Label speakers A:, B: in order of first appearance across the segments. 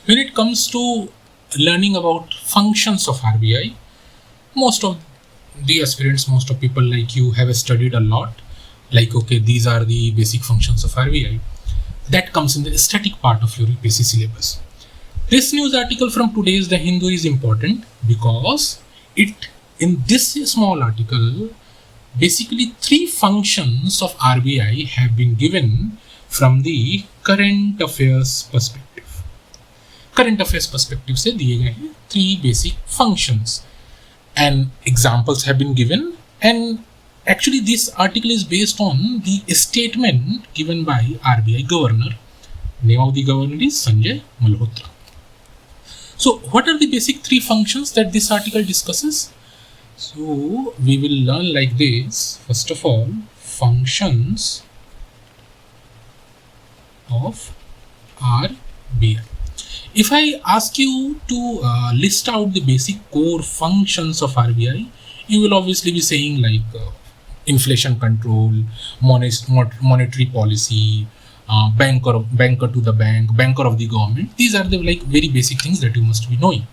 A: When it comes to learning about functions of RBI, most of the aspirants, most of people like you have studied a lot. Like, okay, these are the basic functions of RBI. That comes in the static part of your UPSC syllabus. This news article from today's The Hindu is important because in this small article, basically 3 functions of RBI have been given from the current affairs perspective. Current affairs perspective से दिए गए हैं 3 basic functions and examples have been given, and actually this article is based on the statement given by RBI governor. Name of the governor is Sanjay Malhotra. So what are the basic 3 functions that this article discusses? So we will learn like this. First of all, functions of RBI. If I ask you to list out the basic core functions of RBI, you will obviously be saying like inflation control, monetary policy, banker to the bank, banker of the government. These are the like very basic things that you must be knowing.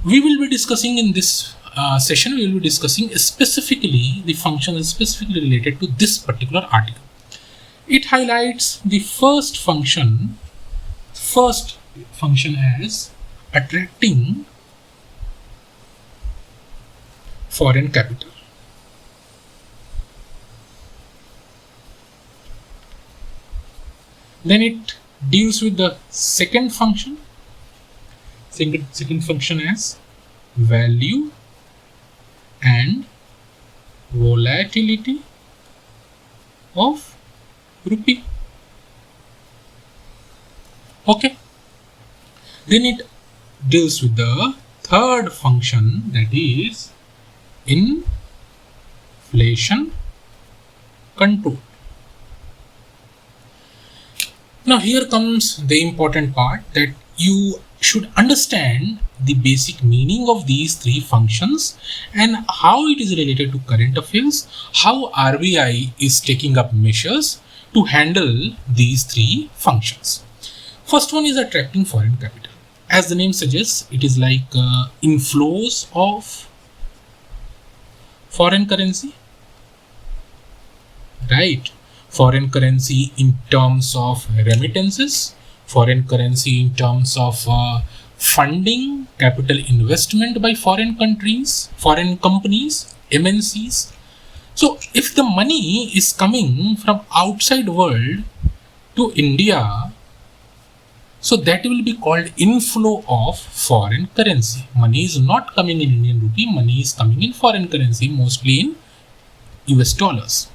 A: We will be discussing in this session, we will be discussing specifically the functions specifically related to this particular article. It highlights the first function as attracting foreign capital. Then it deals with the second function as value and volatility of rupee. Okay. Then it deals with the third function, that is inflation control. Now here comes the important part, that you should understand the basic meaning of these 3 functions and how it is related to current affairs, how RBI is taking up measures to handle these 3 functions. First one is attracting foreign capital. As the name suggests, it is like inflows of foreign currency, right? Foreign currency in terms of remittances, foreign currency in terms of funding, capital investment by foreign countries, foreign companies, MNCs. So if the money is coming from outside world to India, so that will be called inflow of foreign currency. Money is not coming in Indian rupee, money is coming in foreign currency, mostly in US dollars.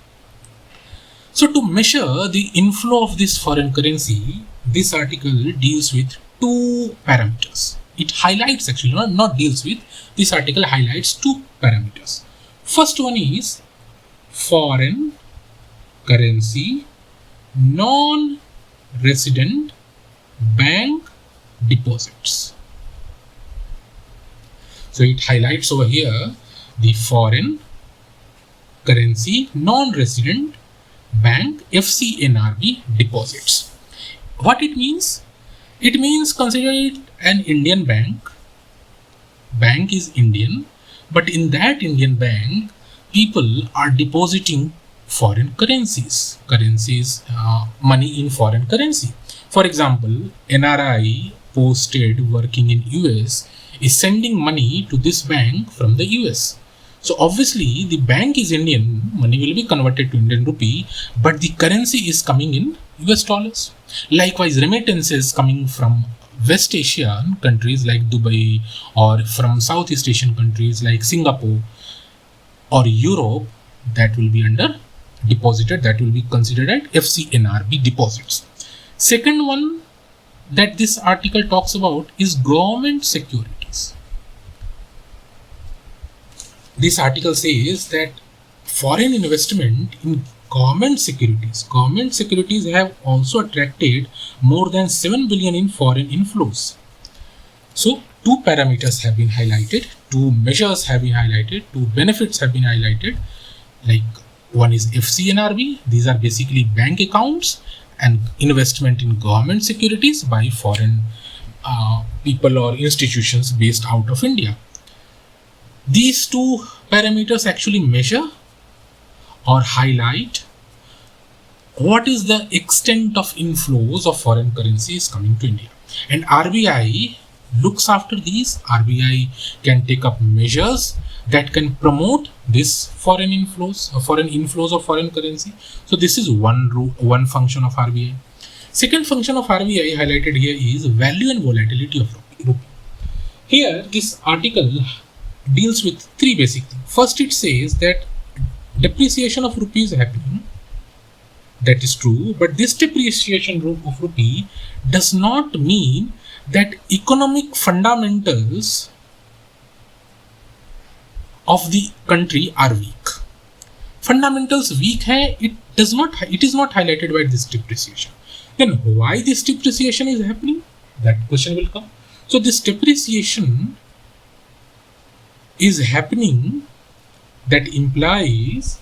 A: So to measure the inflow of this foreign currency, this article deals with 2 parameters. It highlights, actually not deals with, this article highlights 2 parameters. First one is foreign currency non-resident bank deposits. So it highlights over here the foreign currency non-resident bank FCNRB deposits. What it means? It means consider it an Indian bank. Bank is Indian, but in that Indian bank, people are depositing foreign currencies, money in foreign currency. For example, NRI posted working in US is sending money to this bank from the US. So obviously the bank is Indian, money will be converted to Indian rupee, but the currency is coming in US dollars. Likewise, remittances coming from West Asian countries like Dubai or from Southeast Asian countries like Singapore or Europe, that will be under deposited, that will be considered as FCNRB deposits. Second one that this article talks about is government securities. This article says that foreign investment in government securities have also attracted more than 7 billion in foreign inflows. So 2 parameters have been highlighted, 2 measures have been highlighted, 2 benefits have been highlighted. Like one is FCNRB, these are basically bank accounts and investment in government securities by foreign people or institutions based out of India. These two parameters actually measure or highlight what is the extent of inflows of foreign currencies coming to India. And RBI looks after these. RBI can take up measures that can promote this foreign inflows of foreign currency. So this is one function of RBI. Second function of RBI highlighted here is value and volatility of rupee. Here this article deals with three basic things. First, it says that depreciation of rupee is happening. That is true, but this depreciation of rupee does not mean that economic fundamentals of the country are weak. Fundamentals weak hai, it is not highlighted by this depreciation. Then why this depreciation is happening? That question will come. So this depreciation is happening, that implies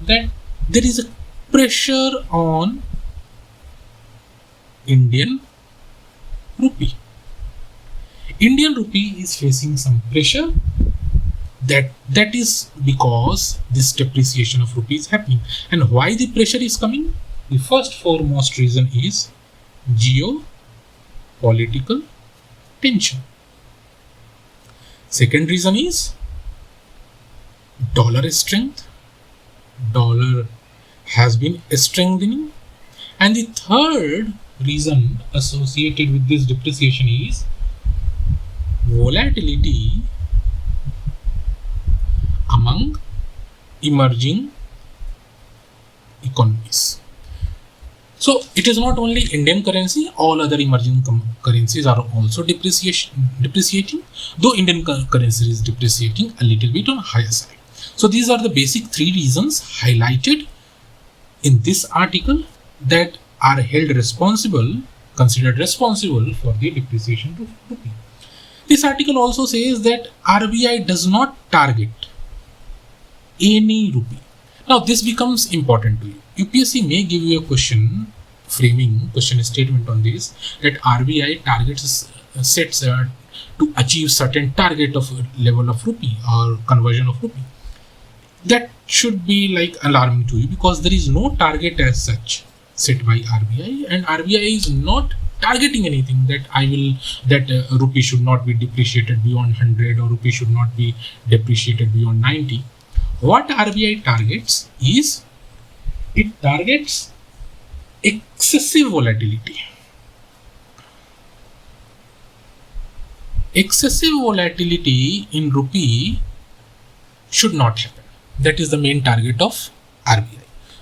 A: that there is a pressure on Indian rupee. Indian rupee is facing some pressure. That is because this depreciation of rupee is happening. And why the pressure is coming? The first foremost reason is geopolitical tension. Second reason is dollar strength. Dollar has been strengthening. And the third reason associated with this depreciation is volatility among emerging economies. So it is not only Indian currency, all other emerging currencies are also depreciating, though Indian currency is depreciating a little bit on higher side. So these are the basic three reasons highlighted in this article that are considered responsible for the depreciation of rupee. This article also says that RBI does not target any rupee. Now this becomes important to you. UPSC may give you a question statement on this, that RBI sets to achieve certain target of level of rupee or conversion of rupee. That should be like alarming to you, because there is no target as such set by RBI, and RBI is not targeting anything that rupee should not be depreciated beyond 100 or rupee should not be depreciated beyond 90. What RBI targets is, it targets excessive volatility. Excessive volatility in rupee should not happen. That is the main target of RBI.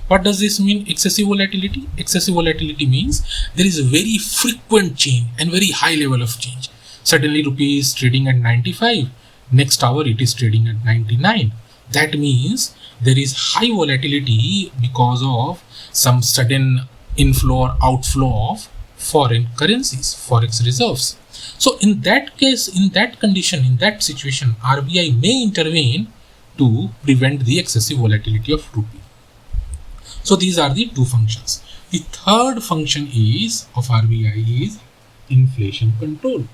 A: What does this mean, excessive volatility? Excessive volatility means there is a very frequent change and very high level of change. Suddenly rupee is trading at 95, next hour it is trading at 99. That means there is high volatility because of some sudden inflow or outflow of foreign currencies, forex reserves. So in that case, in that condition, in that situation, RBI may intervene to prevent the excessive volatility of rupee. So these are the two functions. The third function of RBI is inflation control.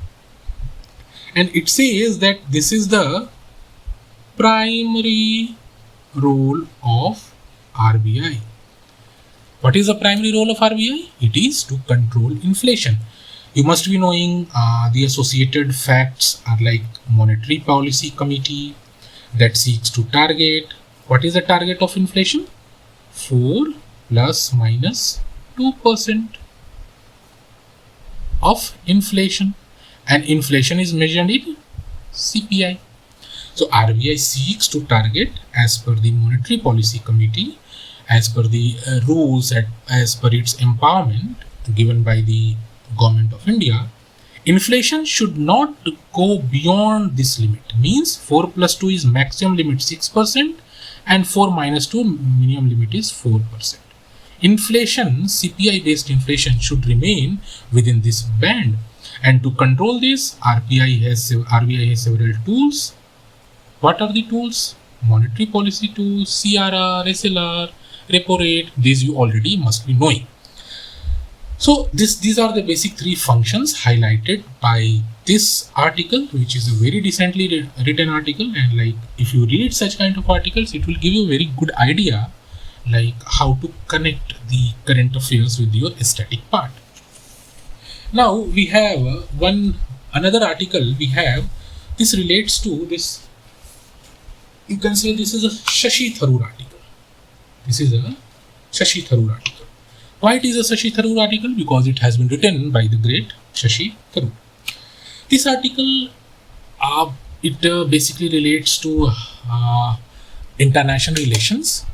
A: And it says that this is the primary role of RBI. What is the primary role of RBI? It is to control inflation. You must be knowing the associated facts are like Monetary Policy Committee that seeks to target. What is the target of inflation? 4 plus minus 2% of inflation, and inflation is measured in CPI. So RBI seeks to target, as per the Monetary Policy Committee, as per the rules, as per its empowerment given by the Government of India, inflation should not go beyond this limit. Means 4 plus 2 is maximum limit 6% and 4 minus 2 minimum limit is 4%. Inflation, CPI based inflation, should remain within this band. And to control this, RBI has several tools. What are the tools? Monetary policy tools, CRR, SLR, repo rate. These you already must be knowing. So these are the basic three functions highlighted by this article, which is a very decently written article, and like if you read such kind of articles, it will give you a very good idea like how to connect the current affairs with your static part. Now we have another article we have. This relates to this. You can say this is a Shashi Tharoor article. This is a Shashi Tharoor article. Why it is a Shashi Tharoor article? Because it has been written by the great Shashi Tharoor. This article basically relates to international relations.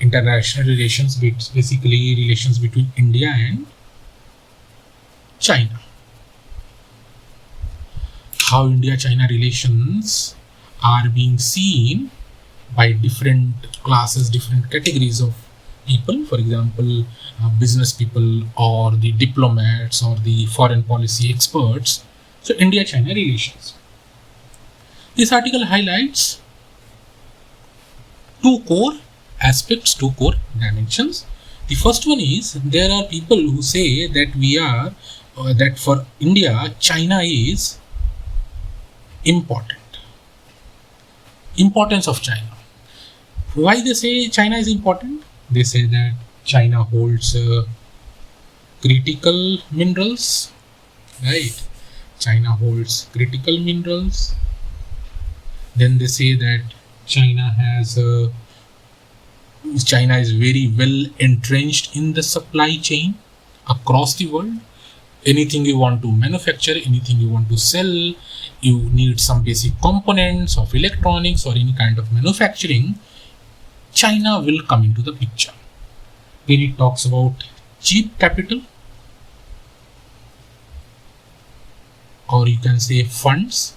A: International relations, basically relations between India and China. How India-China relations are being seen by different classes, different categories of people. For example, business people or the diplomats or the foreign policy experts. So India-China relations. This article highlights two core aspects, two core dimensions. The first one is there are people who say that that for India, China is important. Importance of China. Why they say China is important? They say that China holds critical minerals, right? China holds critical minerals. Then they say that China is very well entrenched in the supply chain across the world. Anything you want to manufacture, anything you want to sell, you need some basic components of electronics or any kind of manufacturing, China will come into the picture. Then it talks about cheap capital, or you can say funds.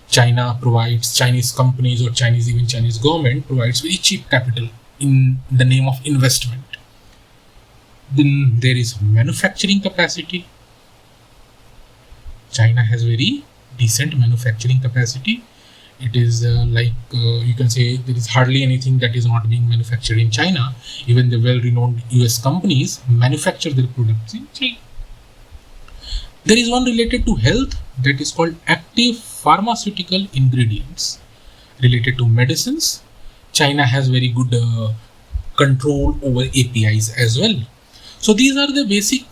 A: China provides, Chinese companies or Chinese government provides very cheap capital in the name of investment. Then there is manufacturing capacity. China has very decent manufacturing capacity. It is you can say there is hardly anything that is not being manufactured in China. Even the well-renowned US companies manufacture their products in China. There is one related to health that is called active pharmaceutical ingredients. Related to medicines, China has very good control over APIs as well. So these are the basic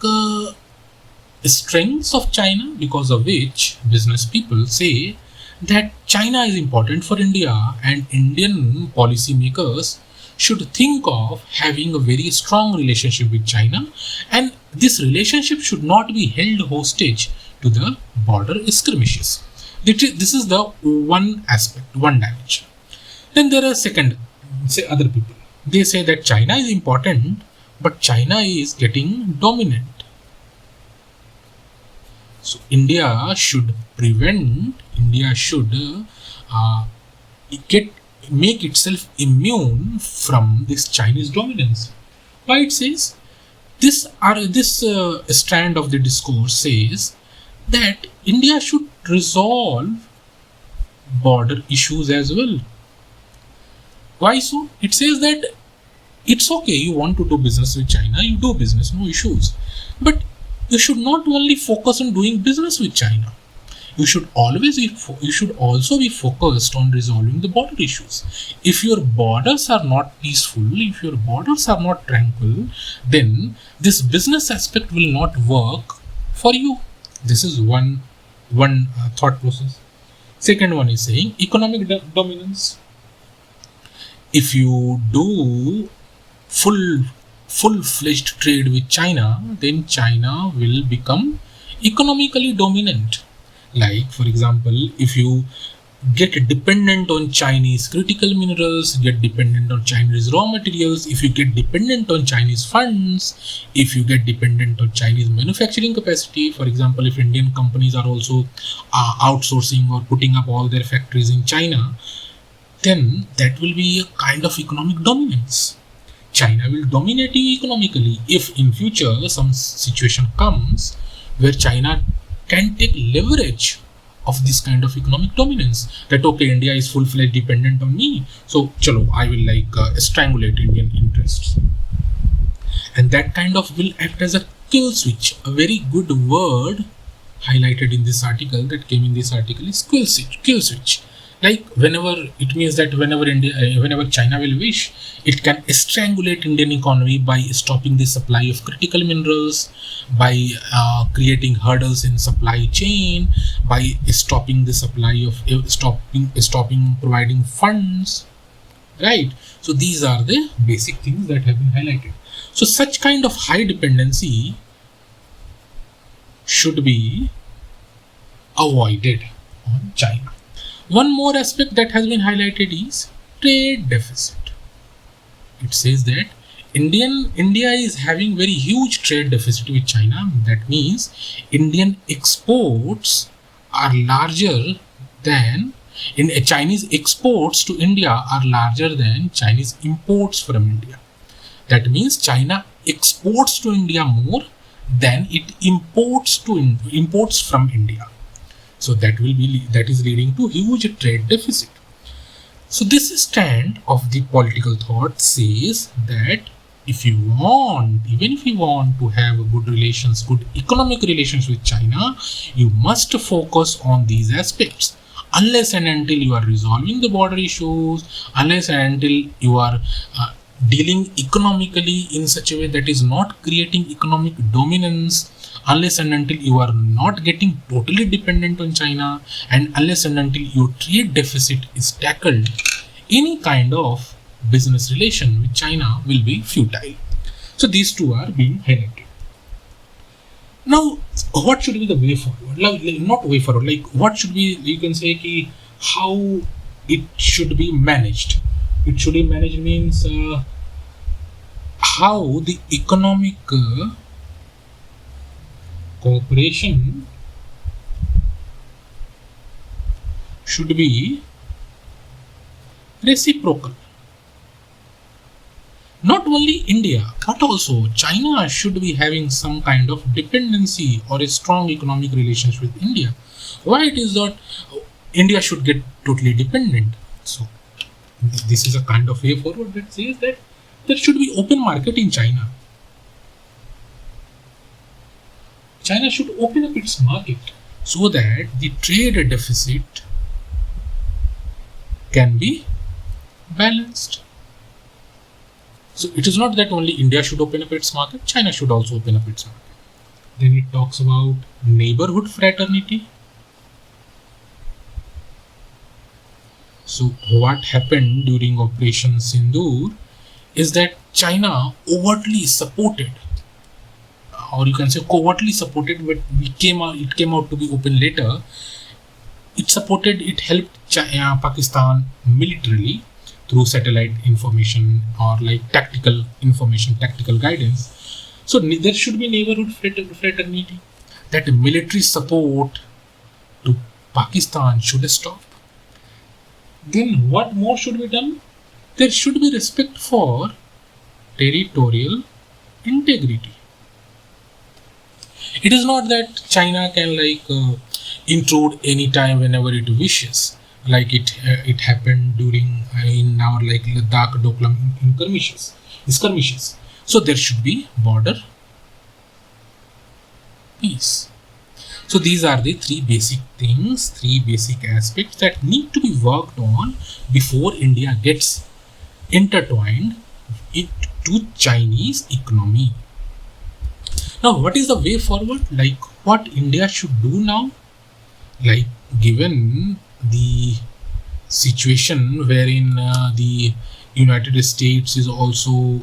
A: strengths of China, because of which business people say that China is important for India, and Indian policymakers should think of having a very strong relationship with China, and this relationship should not be held hostage to the border skirmishes. This is the one aspect, one dimension. Then there are other people. They say that China is important, but China is getting dominant. So India should make itself immune from this Chinese dominance. Why it says this strand of the discourse says that India should resolve border issues as well. Why so? It says that it's okay, you want to do business with China, you do business, no issues. But you should not only focus on doing business with China. You should also be focused on resolving the border issues. If your borders are not peaceful, if your borders are not tranquil, then this business aspect will not work for you. This is one thought process. Second one is saying economic dominance. If you do full-fledged trade with China, then China will become economically dominant. Like, for example, if you get dependent on Chinese critical minerals, get dependent on Chinese raw materials, if you get dependent on Chinese funds, if you get dependent on Chinese manufacturing capacity, for example, if Indian companies are also outsourcing or putting up all their factories in China, then that will be a kind of economic dominance. China will dominate you economically if in future some situation comes where China can take leverage of this kind of economic dominance, that okay, India is full-fledged dependent on me, so chalo, I will strangulate Indian interests, and that kind of will act as a kill switch. A very good word highlighted in this article, that came in this article, is kill switch. Like whenever, it means that whenever China will wish, it can strangulate Indian economy by stopping the supply of critical minerals, by creating hurdles in supply chain, by stopping the supply of stopping providing funds, right? So these are the basic things that have been highlighted. So such kind of high dependency should be avoided on China. One more aspect that has been highlighted is trade deficit. It says that India is having very huge trade deficit with China. That means Indian exports are larger than Chinese exports to India are larger than Chinese imports from India. That means China exports to India more than it imports from India. So that is leading to huge trade deficit. So this stand of the political thought says that even if you want to have good economic relations with China, you must focus on these aspects. Unless and until you are resolving the border issues, unless and until you are dealing economically in such a way that is not creating economic dominance, unless and until you are not getting totally dependent on China, and unless and until your trade deficit is tackled, any kind of business relation with China will be futile. So these two are being highlighted. Now, what should be the way forward? Not way forward, like what should be, you can say, how it should be managed. It should be managed means how the economic cooperation should be reciprocal. Not only India, but also China should be having some kind of dependency or a strong economic relations with India. Why it is that India should get totally dependent? So this is a kind of way forward that says that there should be open market in China. China should open up its market so that the trade deficit can be balanced. So it is not that only India should open up its market, China should also open up its market. Then it talks about neighborhood fraternity. So what happened during Operation Sindoor is that China overtly supported, or you can say covertly supported, but it came out to be open later. It helped Pakistan militarily through satellite information or like tactical information, tactical guidance. So there should be neighborhood fraternity. That military support to Pakistan should stop. Then what more should be done? There should be respect for territorial integrity. It is not that China can intrude anytime whenever it wishes, like it happened during in our Ladakh Doklam skirmishes. So there should be border peace. So these are the three basic things, three basic aspects that need to be worked on before India gets intertwined into Chinese economy. Now, what is the way forward? Like what India should do now? Like given the situation wherein the United States is also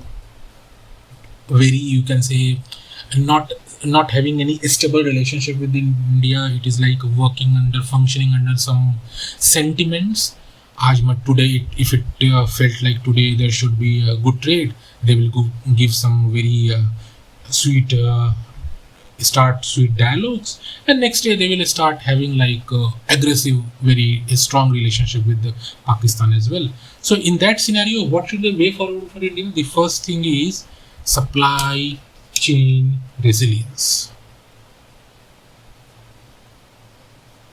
A: very, you can say, not having any stable relationship with India. It is like functioning under some sentiments. Today, if it felt like today there should be a good trade, they will give some very sweet dialogues, and next day they will start having aggressive, very strong relationship with Pakistan as well. So in that scenario, what should the way forward for India? The first thing is supply chain resilience.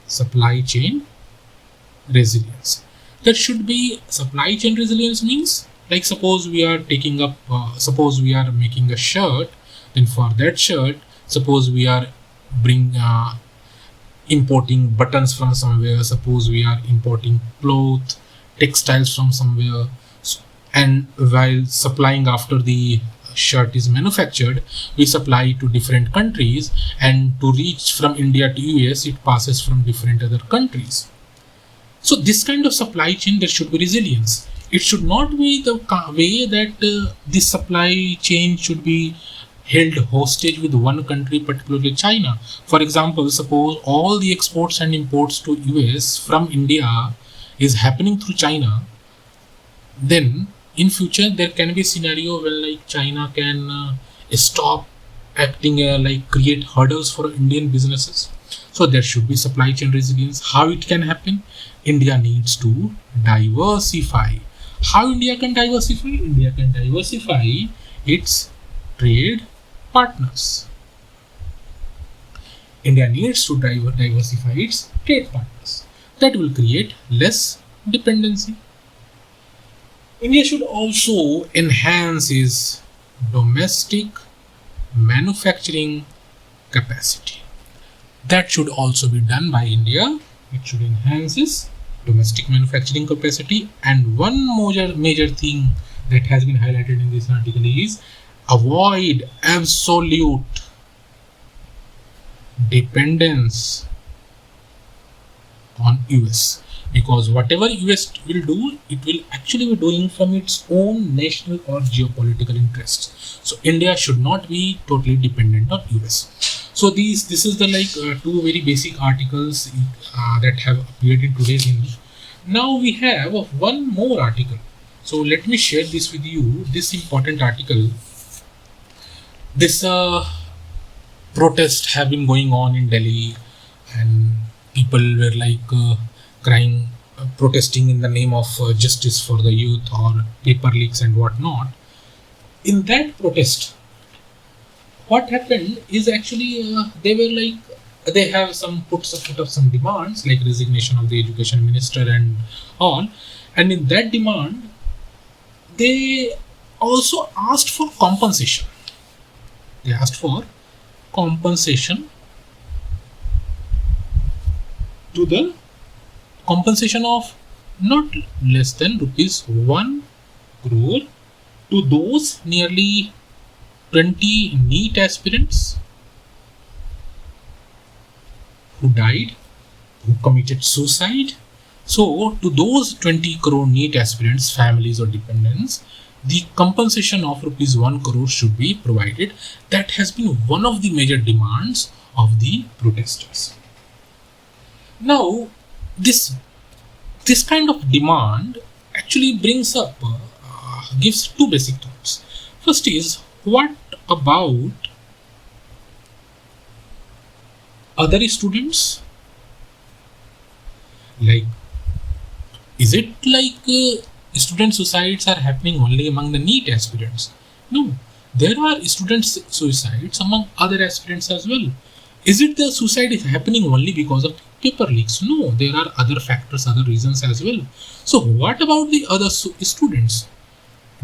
A: Supply chain resilience. There should be supply chain resilience means, suppose we are making a shirt, then for that shirt Suppose we are bring importing buttons from somewhere, suppose we are importing cloth, textiles from somewhere, and while supplying after the shirt is manufactured, we supply to different countries, and to reach from India to US it passes from different other countries. So this kind of supply chain, there should be resilience. It should not be the way that this supply chain should be held hostage with one country, particularly China. For example, suppose all the exports and imports to US from India is happening through China, then in future there can be a scenario where like China can stop acting like create hurdles for Indian businesses. So there should be supply chain resilience. How it can happen? India needs to diversify. How India can diversify? India can diversify its trade partners. India needs to diversify its trade partners. That will create less dependency. India should also enhance its domestic manufacturing capacity. That should also be done by India. It should enhance its domestic manufacturing capacity. And one major thing that has been highlighted in this article is avoid absolute dependence on US, because whatever US will do, it will actually be doing from its own national or geopolitical interests. So India should not be totally dependent on US. So this is the two very basic articles that have appeared in today's Hindu. Now we have one more article. So let me share this with you. This important article. This protests have been going on in Delhi, and people were crying, protesting in the name of justice for the youth or paper leaks and whatnot. In that protest, what happened is actually they have put up some demands like resignation of the education minister and all, and in that demand they also asked for compensation. They asked for compensation to the compensation of not less than rupees 1 crore to those nearly 20 NEET aspirants who died, who committed suicide. So to those 20 crore NEET aspirants, families or dependents, the compensation of rupees 1 crore should be provided. That has been one of the major demands of the protesters. Now, this kind of demand actually brings up, gives two basic thoughts. First is, what about other students? Is it student suicides are happening only among the NEET aspirants? No, there are student suicides among other aspirants as well. Is it the suicide is happening only because of paper leaks? No, there are other factors, other reasons as well. So what about the other students?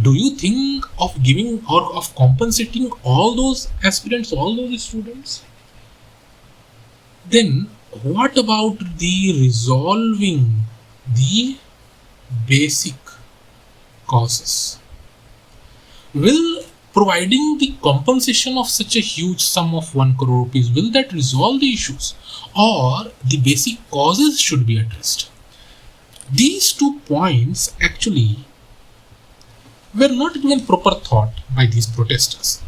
A: Do you think of giving or of compensating all those aspirants, all those students? Then what about the resolving the basic causes? Will providing the compensation of such a huge sum of 1 crore rupees, will that resolve the issues, or the basic causes should be addressed? These 2 points actually were not given proper thought by these protesters.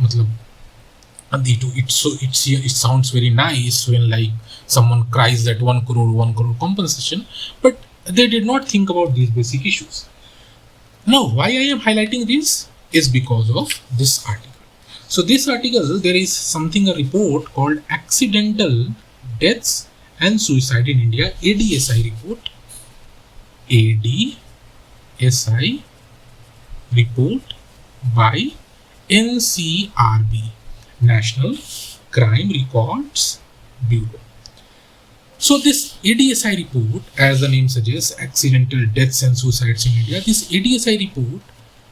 A: It sounds very nice when someone cries that 1 crore compensation, but they did not think about these basic issues. Now, why I am highlighting this is because of this article. So this article, there is a report called Accidental Deaths and Suicide in India, ADSI report. ADSI report by NCRB, National Crime Records Bureau. So this ADSI report, as the name suggests, Accidental Deaths and Suicides in India, this ADSI report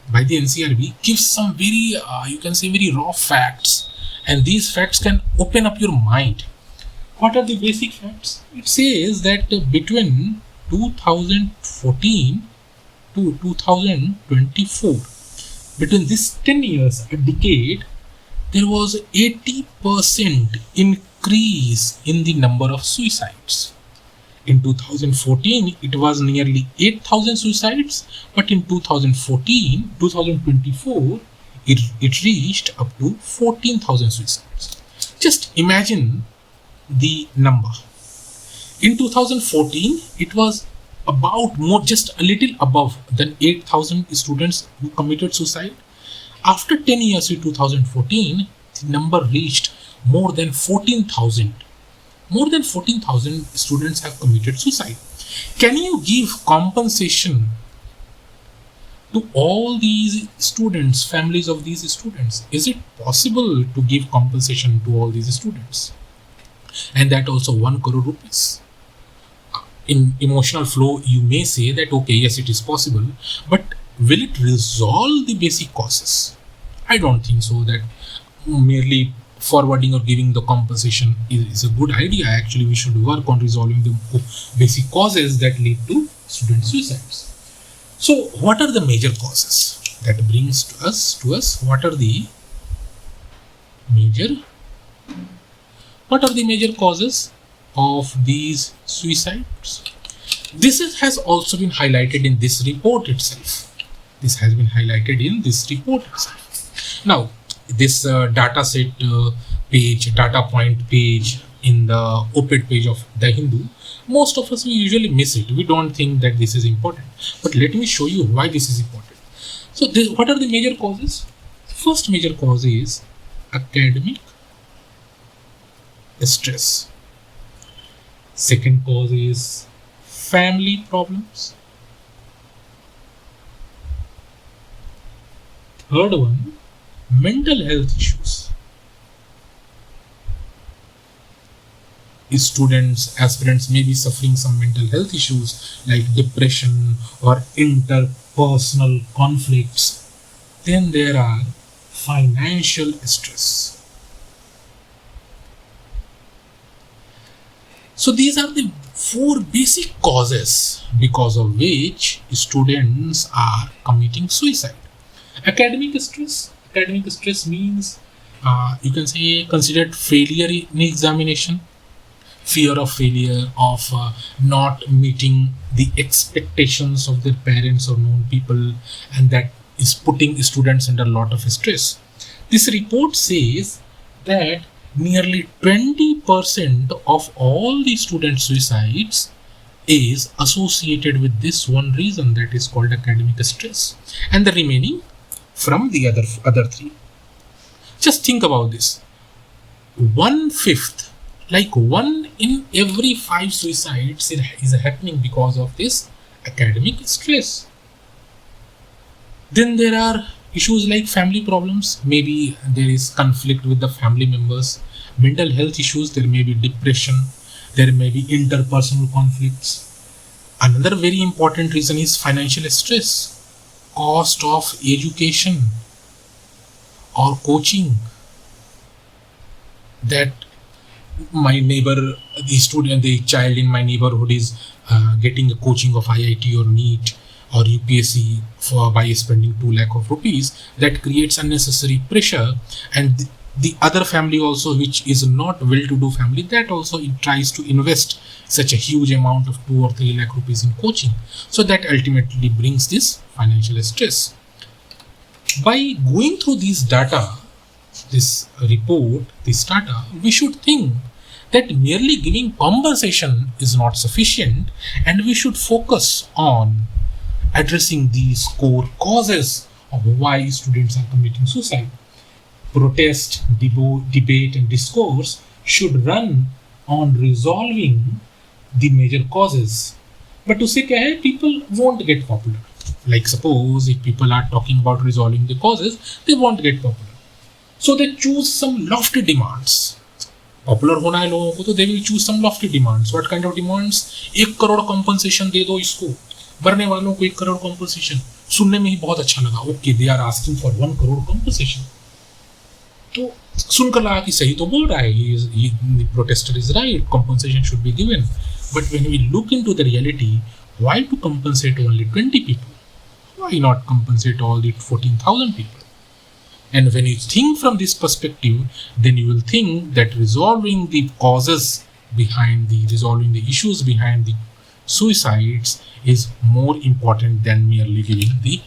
A: by the NCRB gives some very, very raw facts and these facts can open up your mind. What are the basic facts? It says that between 2014 to 2024, between this 10 years, a decade, there was 80% increase in the number of suicides. In 2014, it was nearly 8,000 suicides, but in 2024, it reached up to 14,000 suicides. Just imagine the number. In 2014, it was just a little above than 8,000 students who committed suicide. After 10 years in 2014, the number reached more than 14,000. More than 14,000 students have committed suicide. Can you give compensation to all these students, families of these students? Is it possible to give compensation to all these students? And that also 1 crore rupees. In emotional flow, you may say that, okay, yes, it is possible, but will it resolve the basic causes? I don't think so, that merely forwarding or giving the compensation is a good idea. Actually, we should work on resolving the basic causes that lead to student suicides. So what are the major causes that brings to us? What are the major causes of these suicides? This has also been highlighted in this report itself. Now, this data point page in the op-ed page of The Hindu, most of us, we usually miss it. We don't think that this is important. But let me show you why this is important. So what are the major causes? First major cause is academic stress. Second cause is family problems. Third one, mental health issues. Students, aspirants may be suffering some mental health issues like depression or interpersonal conflicts. Then there are financial stress. So these are the 4 basic causes because of which students are committing suicide. Academic stress means you can say considered failure in examination, fear of failure, of not meeting the expectations of their parents or known people, and that is putting students under a lot of stress. This report says that nearly 20% of all the student suicides is associated with this one reason, that is called academic stress, and the remaining from the other 3. Just think about this. 1/5, like 1 in every 5 suicides is happening because of this academic stress. Then there are issues like family problems. Maybe there is conflict with the family members. Mental health issues, there may be depression, there may be interpersonal conflicts. Another very important reason is financial stress, cost of education or coaching. That my neighbor, the child in my neighborhood is getting a coaching of IIT or NEET or UPSC by spending 2 lakh of rupees. That creates unnecessary pressure, and the other family also, which is not well-to-do family, that also it tries to invest such a huge amount of 2 or 3 lakh rupees in coaching. So that ultimately brings this financial stress. By going through this data, this report, this data, we should think that merely giving compensation is not sufficient, and we should focus on addressing these core causes of why students are committing suicide. Protest, debate and discourse should run on resolving the major causes. But to say kya hai, people won't get popular. Like suppose if people are talking about resolving the causes, they won't get popular. So they choose some lofty demands. Popular hona hai logon ko, to they will choose some lofty demands. What kind of demands? 1 crore compensation de do isko. मरने वालों को 1 crore compensation. सुनने में ही बहुत अच्छा लगा. Okay, they are asking for 1 crore compensation. तो सुनकर लगा कि सही तो बोल रहा है, the protester is right, compensation should be given. But when we look into the reality, why to compensate only 20 people? Why not compensate all the 14,000 people? And when you think from this perspective, then you will think that resolving the issues behind the suicides is more important than merely giving the